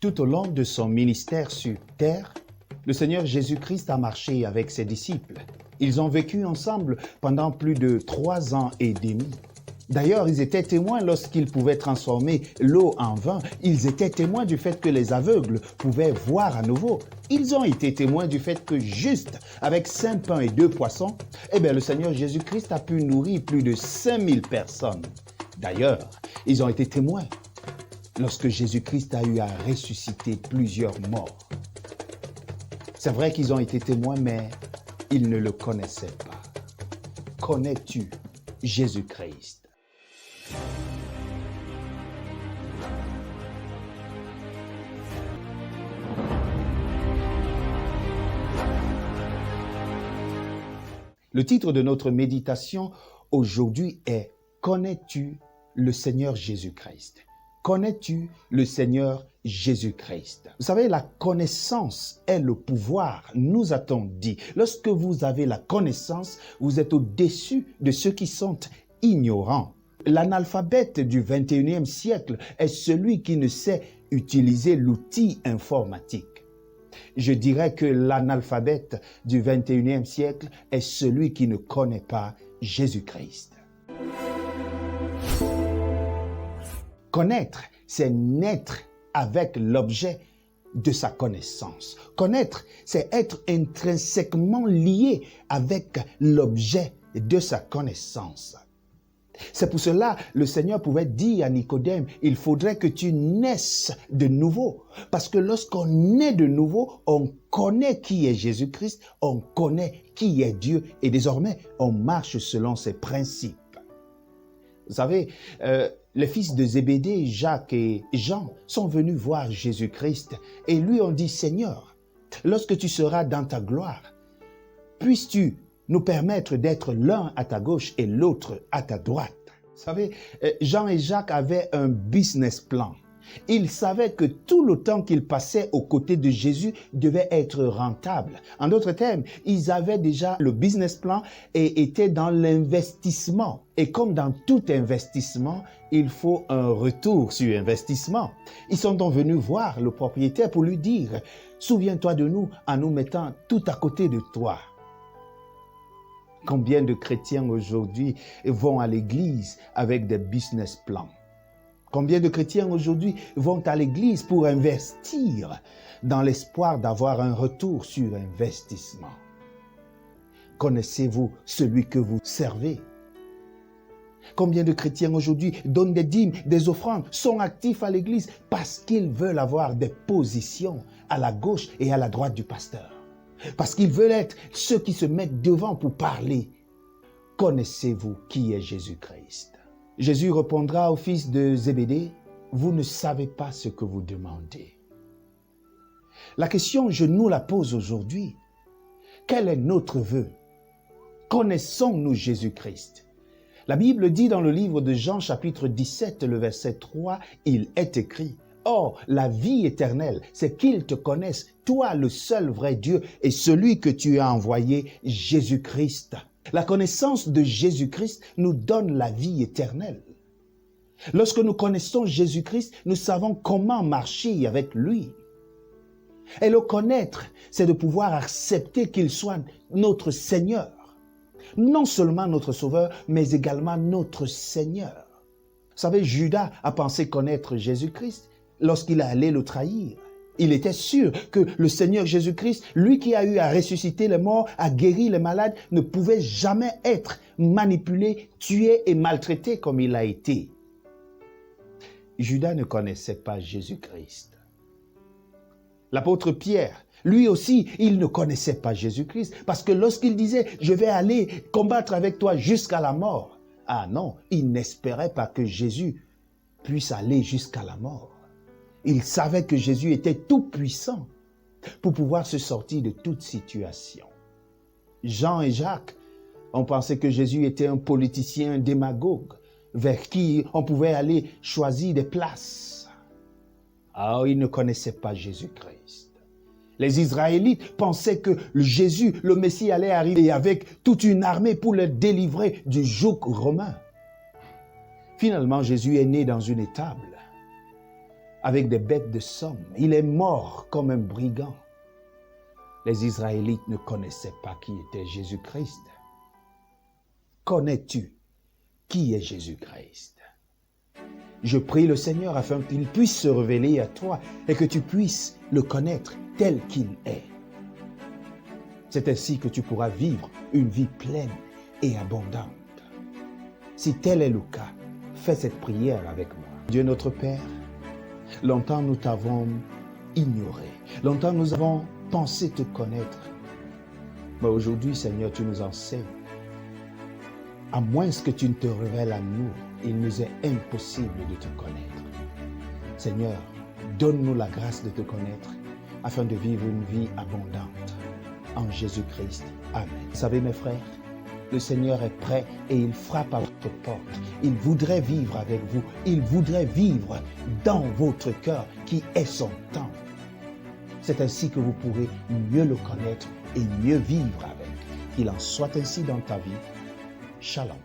Tout au long de son ministère sur terre, le Seigneur Jésus-Christ a marché avec ses disciples. Ils ont vécu ensemble pendant plus de 3 ans et demi. D'ailleurs, ils étaient témoins lorsqu'ils pouvaient transformer l'eau en vin. Ils étaient témoins du fait que les aveugles pouvaient voir à nouveau. Ils ont été témoins du fait que juste avec 5 pains et 2 poissons, le Seigneur Jésus-Christ a pu nourrir plus de 5000 personnes. D'ailleurs, ils ont été témoins lorsque Jésus-Christ a eu à ressusciter plusieurs morts. C'est vrai qu'ils ont été témoins, mais ils ne le connaissaient pas. Connais-tu Jésus-Christ? Le titre de notre méditation aujourd'hui est « Connais-tu le Seigneur Jésus-Christ » ? Connais-tu le Seigneur Jésus-Christ? Vous savez, la connaissance est le pouvoir, nous a-t-on dit. Lorsque vous avez la connaissance, vous êtes au-dessus de ceux qui sont ignorants. L'analphabète du 21e siècle est celui qui ne sait utiliser l'outil informatique. Je dirais que l'analphabète du 21e siècle est celui qui ne connaît pas Jésus-Christ. Connaître, c'est naître avec l'objet de sa connaissance. Connaître, c'est être intrinsèquement lié avec l'objet de sa connaissance. C'est pour cela que le Seigneur pouvait dire à Nicodème, il faudrait que tu naisses de nouveau. Parce que lorsqu'on naît de nouveau, on connaît qui est Jésus-Christ, on connaît qui est Dieu et désormais, on marche selon ses principes. Vous savez, les fils de Zébédée, Jacques et Jean, sont venus voir Jésus-Christ et lui ont dit, Seigneur, lorsque tu seras dans ta gloire, puisses-tu nous permettre d'être l'un à ta gauche et l'autre à ta droite. Vous savez, Jean et Jacques avaient un business plan. Ils savaient que tout le temps qu'ils passaient aux côtés de Jésus devait être rentable. En d'autres termes, ils avaient déjà le business plan et étaient dans l'investissement. Et comme dans tout investissement, il faut un retour sur investissement. Ils sont donc venus voir le propriétaire pour lui dire « Souviens-toi de nous en nous mettant tout à côté de toi ». Combien de chrétiens aujourd'hui vont à l'église avec des business plans? Combien de chrétiens aujourd'hui vont à l'église pour investir dans l'espoir d'avoir un retour sur investissement? Connaissez-vous celui que vous servez? Combien de chrétiens aujourd'hui donnent des dîmes, des offrandes, sont actifs à l'église parce qu'ils veulent avoir des positions à la gauche et à la droite du pasteur? Parce qu'ils veulent être ceux qui se mettent devant pour parler. Connaissez-vous qui est Jésus-Christ? Jésus répondra aux fils de Zébédée, « Vous ne savez pas ce que vous demandez. » La question, je nous la pose aujourd'hui. Quel est notre vœu? Connaissons-nous Jésus-Christ? La Bible dit dans le livre de Jean, chapitre 17, le verset 3, il est écrit, « Or, la vie éternelle, c'est qu'ils te connaissent, toi le seul vrai Dieu et celui que tu as envoyé, Jésus-Christ. » La connaissance de Jésus-Christ nous donne la vie éternelle. Lorsque nous connaissons Jésus-Christ, nous savons comment marcher avec lui. Et le connaître, c'est de pouvoir accepter qu'il soit notre Seigneur. Non seulement notre Sauveur, mais également notre Seigneur. Vous savez, Judas a pensé connaître Jésus-Christ lorsqu'il allait le trahir. Il était sûr que le Seigneur Jésus-Christ, lui qui a eu à ressusciter les morts, à guérir les malades, ne pouvait jamais être manipulé, tué et maltraité comme il a été. Judas ne connaissait pas Jésus-Christ. L'apôtre Pierre, lui aussi, il ne connaissait pas Jésus-Christ parce que lorsqu'il disait « je vais aller combattre avec toi jusqu'à la mort », ah non, il n'espérait pas que Jésus puisse aller jusqu'à la mort. Il savait que Jésus était tout puissant pour pouvoir se sortir de toute situation. Jean et Jacques ont pensé que Jésus était un politicien démagogue vers qui on pouvait aller choisir des places. Ah, ils ne connaissaient pas Jésus-Christ. Les Israélites pensaient que Jésus, le Messie, allait arriver avec toute une armée pour les délivrer du joug romain. Finalement, Jésus est né dans une étable. avec des bêtes de somme. Il est mort comme un brigand. Les Israélites ne connaissaient pas qui était Jésus-Christ. Connais-tu qui est Jésus-Christ? Je prie le Seigneur afin qu'il puisse se révéler à toi et que tu puisses le connaître tel qu'il est. C'est ainsi que tu pourras vivre une vie pleine et abondante. Si tel est le cas, fais cette prière avec moi. Dieu notre Père, longtemps nous t'avons ignoré, longtemps nous avons pensé te connaître. Mais aujourd'hui, Seigneur, tu nous enseignes. À moins que tu ne te révèles à nous, il nous est impossible de te connaître. Seigneur, donne-nous la grâce de te connaître afin de vivre une vie abondante. En Jésus-Christ. Amen. Vous savez, mes frères, le Seigneur est prêt et il frappe à votre porte. Il voudrait vivre avec vous. Il voudrait vivre dans votre cœur qui est son temps. C'est ainsi que vous pourrez mieux le connaître et mieux vivre avec. Qu'il en soit ainsi dans ta vie. Shalom.